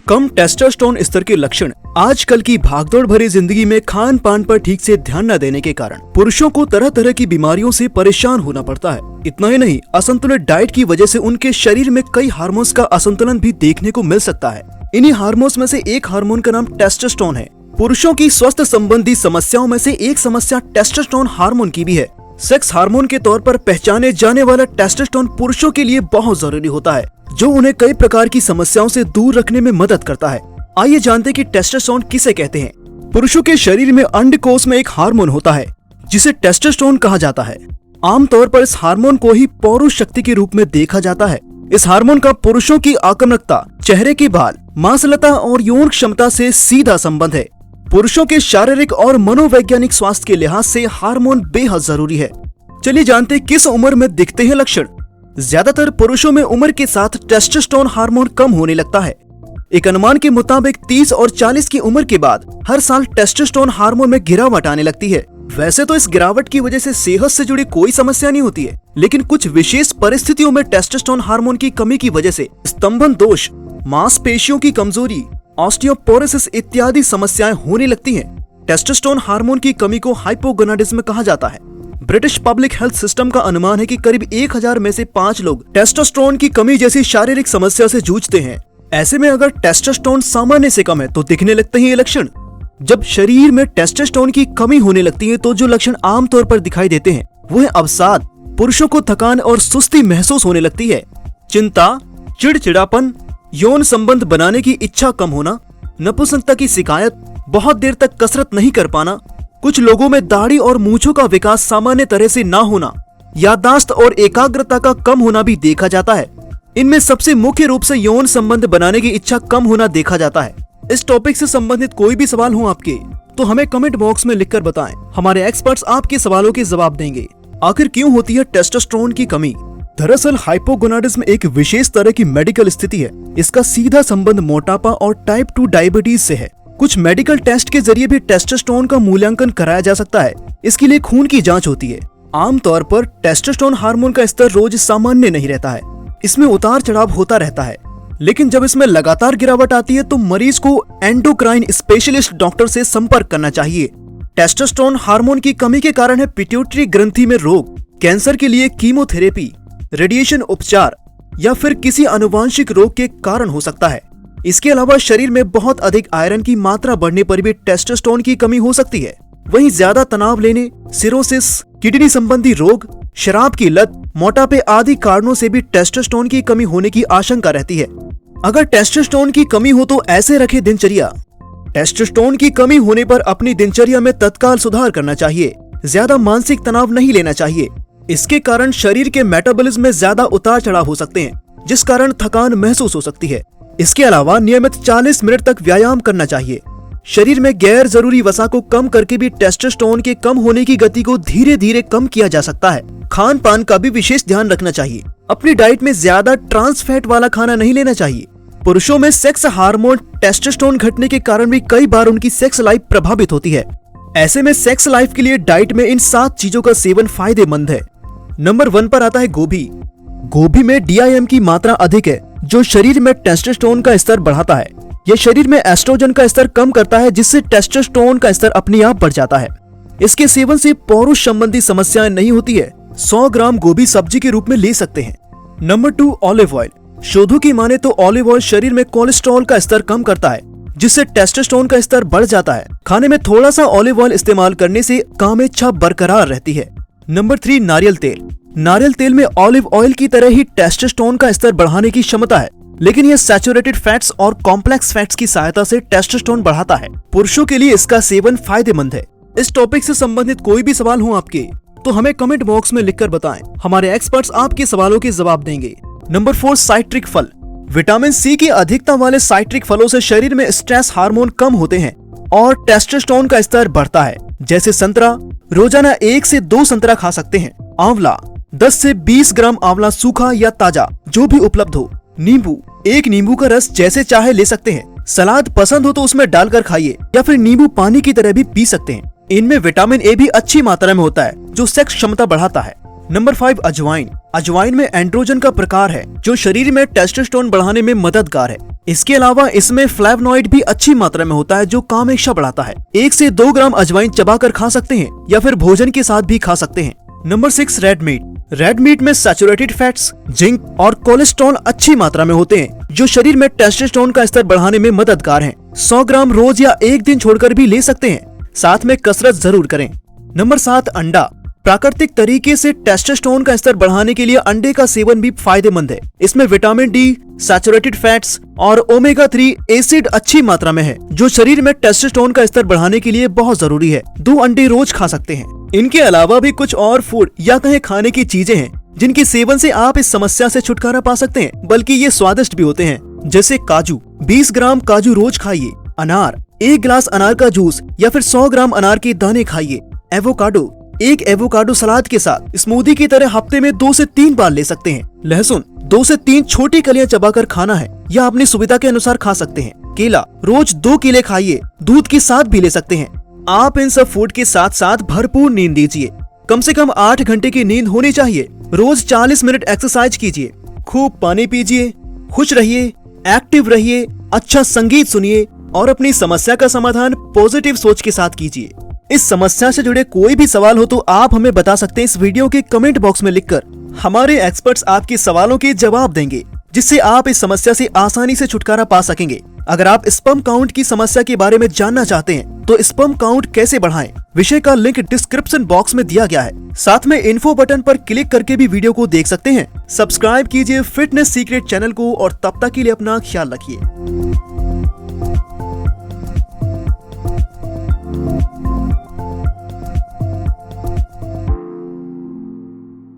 कम testosterone स्तर के लक्षण आजकल की भागदौड़ भरी जिंदगी में खान पान पर ठीक से ध्यान न देने के कारण पुरुषों को तरह तरह की बीमारियों से परेशान होना पड़ता है। इतना ही नहीं, असंतुलित डाइट की वजह से उनके शरीर में कई हार्मोन्स का असंतुलन भी देखने को मिल सकता है। इन्हीं हार्मोन्स में से एक हार्मोन का नाम टेस्टोस्टेरोन है। पुरुषों की स्वास्थ्य संबंधी समस्याओं में से एक समस्या टेस्टोस्टेरोन हार्मोन की भी है। सेक्स हार्मोन के तौर पर पहचाने जाने वाला टेस्टोस्टेरोन पुरुषों के लिए बहुत जरूरी होता है, जो उन्हें कई प्रकार की समस्याओं से दूर रखने में मदद करता है। आइए जानते हैं कि टेस्टोस्टेरोन किसे कहते हैं। पुरुषों के शरीर में अंडकोश में एक हार्मोन होता है जिसे टेस्टोस्टेरोन कहा जाता है। आमतौर पर इस हार्मोन को ही पौरुष शक्ति के रूप में देखा जाता है। इस हार्मोन का पुरुषों की आक्रामकता, चेहरे के बाल, मांसलता और यौन क्षमता से सीधा संबंध है। पुरुषों के शारीरिक और मनोवैज्ञानिक स्वास्थ्य के लिहाज से हार्मोन बेहद जरूरी है। चलिए जानते हैं किस उम्र में दिखते हैं लक्षण। ज्यादातर पुरुषों में उम्र के साथ टेस्टोस्टेरोन हार्मोन कम होने लगता है। एक अनुमान के मुताबिक 30 और 40 की उम्र के बाद हर साल टेस्टोस्टेरोन हार्मोन में गिरावट आने लगती है। वैसे तो इस गिरावट की वजह से सेहत से जुड़ी कोई समस्या नहीं होती है, लेकिन कुछ विशेष परिस्थितियों में टेस्टोस्टेरोन हार्मोन की कमी की वजह से स्तंभन दोष, मांसपेशियों की कमजोरी, ऑस्टियोपोरोसिस इत्यादि समस्याएं होने लगती हैं। टेस्टोस्टेरोन हार्मोन की कमी को हाइपोगोनाडिज्म कहा जाता है। ब्रिटिश पब्लिक हेल्थ सिस्टम का अनुमान है कि करीब 1000 में से 5 लोग टेस्टोस्टेरोन की कमी जैसी शारीरिक समस्या से जूझते हैं। ऐसे में अगर टेस्टोस्टेरोन सामान्य से कम है तो दिखने लगते हैं ये लक्षण। जब शरीर में टेस्टोस्टेरोन की कमी होने लगती है तो जो लक्षण आमतौर पर दिखाई देते हैं वो है अवसाद, पुरुषों को थकान और सुस्ती महसूस होने लगती है, चिंता, चिड़चिड़ापन, यौन संबंध बनाने की इच्छा कम होना, नपुंसकता की शिकायत, बहुत देर तक कसरत नहीं कर पाना, कुछ लोगों में दाढ़ी और मूंछों का विकास सामान्य तरह से ना होना, याददाश्त और एकाग्रता का कम होना भी देखा जाता है। इनमें सबसे मुख्य रूप से यौन संबंध बनाने की इच्छा कम होना देखा जाता है। इस टॉपिक से संबंधित कोई भी सवाल हो आपके तो हमें कमेंट बॉक्स में लिखकर बताएं। हमारे एक्सपर्ट्स आपके सवालों के जवाब देंगे। आखिर क्यों होती है टेस्टोस्टेरोन की कमी? दरअसल हाइपोगोनाडिज्म एक विशेष तरह की मेडिकल स्थिति है। इसका सीधा संबंध मोटापा और टाइप 2 डायबिटीज से है। कुछ मेडिकल टेस्ट के जरिए भी टेस्टोस्टेरोन का मूल्यांकन कराया जा सकता है। इसके लिए खून की जांच होती है। आमतौर पर टेस्टोस्टेरोन हार्मोन का स्तर रोज सामान्य नहीं रहता है, इसमें उतार चढ़ाव होता रहता है। लेकिन जब इसमें लगातार गिरावट आती है तो मरीज को एंडोक्राइन स्पेशलिस्ट डॉक्टर से संपर्क करना चाहिए। टेस्टोस्टेरोन हार्मोन की कमी के कारण है पिट्यूटरी ग्रंथि में रोग, कैंसर के लिए कीमोथेरेपी, रेडिएशन उपचार या फिर किसी आनुवांशिक रोग के कारण हो सकता है। इसके अलावा शरीर में बहुत अधिक आयरन की मात्रा बढ़ने पर भी टेस्टोस्टेरोन की कमी हो सकती है। वहीं ज्यादा तनाव लेने, सिरोसिस, किडनी संबंधी रोग, शराब की लत, मोटापे आदि कारणों से भी टेस्टोस्टेरोन की कमी होने की आशंका रहती है। अगर टेस्टोस्टेरोन की कमी हो तो ऐसे रखे दिनचर्या। टेस्टोस्टेरोन की कमी होने पर अपनी दिनचर्या में तत्काल सुधार करना चाहिए। ज्यादा मानसिक तनाव नहीं लेना चाहिए। इसके कारण शरीर के मेटाबॉलिज्म में ज्यादा उतार चढ़ाव हो सकते हैं, जिस कारण थकान महसूस हो सकती है। इसके अलावा नियमित 40 मिनट तक व्यायाम करना चाहिए। शरीर में गैर जरूरी वसा को कम करके भी टेस्टोस्टेरोन के कम होने की गति को धीरे धीरे कम किया जा सकता है। खान पान का भी विशेष ध्यान रखना चाहिए। अपनी डाइट में ज्यादा ट्रांस फैट वाला खाना नहीं लेना चाहिए। पुरुषों में सेक्स हार्मोन टेस्टोस्टेरोन घटने के कारण भी कई बार उनकी सेक्स लाइफ प्रभावित होती है। ऐसे में सेक्स लाइफ के लिए डाइट में इन 7 चीजों का सेवन फायदेमंद है। नंबर 1 पर आता है गोभी। गोभी में DIM की मात्रा अधिक है, जो शरीर में टेस्टोस्टेरोन का स्तर बढ़ाता है। यह शरीर में एस्ट्रोजन का स्तर कम करता है, जिससे टेस्टोस्टेरोन का स्तर अपने आप बढ़ जाता है। इसके सेवन से पौरुष संबंधी समस्याएं नहीं होती है। 100 ग्राम गोभी सब्जी के रूप में ले सकते हैं। Number 2 olive oil. शोधों की माने तो ऑलिव ऑयल शरीर में कोलेस्ट्रॉल का स्तर कम करता है, जिससे टेस्टोस्टेरोन का स्तर बढ़ जाता है। खाने में थोड़ा सा ऑलिव ऑयल इस्तेमाल करने से कामेच्छा बरकरार रहती है। नंबर 3 नारियल तेल। नारियल तेल में ऑलिव ऑयल की तरह ही टेस्टोस्टेरोन का स्तर बढ़ाने की क्षमता है, लेकिन यह सैचुरेटेड फैट्स और कॉम्प्लेक्स फैट्स की सहायता से टेस्टोस्टेरोन बढ़ाता है। पुरुषों के लिए इसका सेवन फायदेमंद है। इस टॉपिक से संबंधित कोई भी सवाल हो आपके तो हमें कमेंट बॉक्स में लिखकर बताएं। हमारे एक्सपर्ट्स आपके सवालों के जवाब देंगे। नंबर 4 साइट्रिक फल। विटामिन सी की अधिकता वाले साइट्रिक फलों से शरीर में स्ट्रेस हार्मोन कम होते हैं और टेस्टोस्टेरोन का स्तर बढ़ता है। जैसे संतरा, रोजाना 1 से 2 संतरा खा सकते हैं। आंवला, 10 से 20 ग्राम आंवला सूखा या ताजा जो भी उपलब्ध हो। नींबू, 1 नींबू का रस जैसे चाहे ले सकते हैं। सलाद पसंद हो तो उसमें डालकर खाइए या फिर नींबू पानी की तरह भी पी सकते हैं। इनमें विटामिन ए भी अच्छी मात्रा में होता है, जो सेक्स क्षमता बढ़ाता है। नंबर 5 अजवाइन। अजवाइन में एंड्रोजन का प्रकार है जो शरीर में टेस्टोस्टेरोन बढ़ाने में मददगार है। इसके अलावा इसमें फ्लेवोनॉइड भी अच्छी मात्रा में होता है जो काम इच्छा बढ़ाता है। 1 से 2 ग्राम अजवाइन चबाकर खा सकते हैं या फिर भोजन के साथ भी खा सकते हैं। Number 6 red meat. Red meat में सैचुरेटेड फैट्स, जिंक और कोलेस्ट्रॉल अच्छी मात्रा में होते हैं जो शरीर में टेस्टोस्टेरोन का स्तर बढ़ाने में मददगार हैं। 100 ग्राम रोज या एक दिन छोड़कर भी ले सकते हैं। साथ में कसरत जरूर करें। नंबर 7 अंडा। प्राकृतिक तरीके से टेस्टोस्टेरोन का स्तर बढ़ाने के लिए अंडे का सेवन भी फायदेमंद है। इसमें विटामिन डी, सैचुरेटेड फैट्स और ओमेगा 3 एसिड अच्छी मात्रा में है जो शरीर में टेस्टोस्टेरोन का स्तर बढ़ाने के लिए बहुत जरूरी है। 2 अंडे रोज खा सकते हैं। इनके अलावा भी कुछ और फूड या कहें खाने की चीजें हैं जिनके सेवन से आप इस समस्या से छुटकारा पा सकते हैं, बल्कि ये स्वादिष्ट भी होते हैं। जैसे काजू, 20 ग्राम काजू रोज खाइए। अनार, 1 गिलास अनार का जूस या फिर 100 ग्राम अनार के दाने खाइए। एवोकाडो, 1 एवोकाडो सलाद के साथ स्मूदी की तरह हफ्ते में 2 से 3 बार ले सकते हैं। लहसुन, 2 से 3 छोटी कलियां चबाकर खाना है या अपनी सुविधा के अनुसार खा सकते हैं। केला, रोज 2 केले खाइए, दूध के साथ भी ले सकते हैं। आप इन सब फूड के साथ साथ भरपूर नींद लीजिए। कम से कम 8 घंटे की नींद होनी चाहिए। रोज 40 मिनट एक्सरसाइज कीजिए। खूब पानी पीजिए, खुश रहिए, एक्टिव रहिए, अच्छा संगीत सुनिए और अपनी समस्या का समाधान पॉजिटिव सोच के साथ कीजिए। इस समस्या से जुड़े कोई भी सवाल हो तो आप हमें बता सकते हैं इस वीडियो के कमेंट बॉक्स में लिखकर। हमारे एक्सपर्ट्स आपके सवालों के जवाब देंगे जिससे आप इस समस्या से आसानी से छुटकारा पा सकेंगे। अगर आप स्पर्म काउंट की समस्या के बारे में जानना चाहते हैं तो स्पर्म काउंट कैसे बढ़ाएं विषय का लिंक डिस्क्रिप्शन बॉक्स में दिया गया है। साथ में इन्फो बटन पर क्लिक करके भी वीडियो को देख सकते हैं। सब्सक्राइब कीजिए फिटनेस सीक्रेट चैनल को और तब तक के लिए अपना ख्याल रखिए।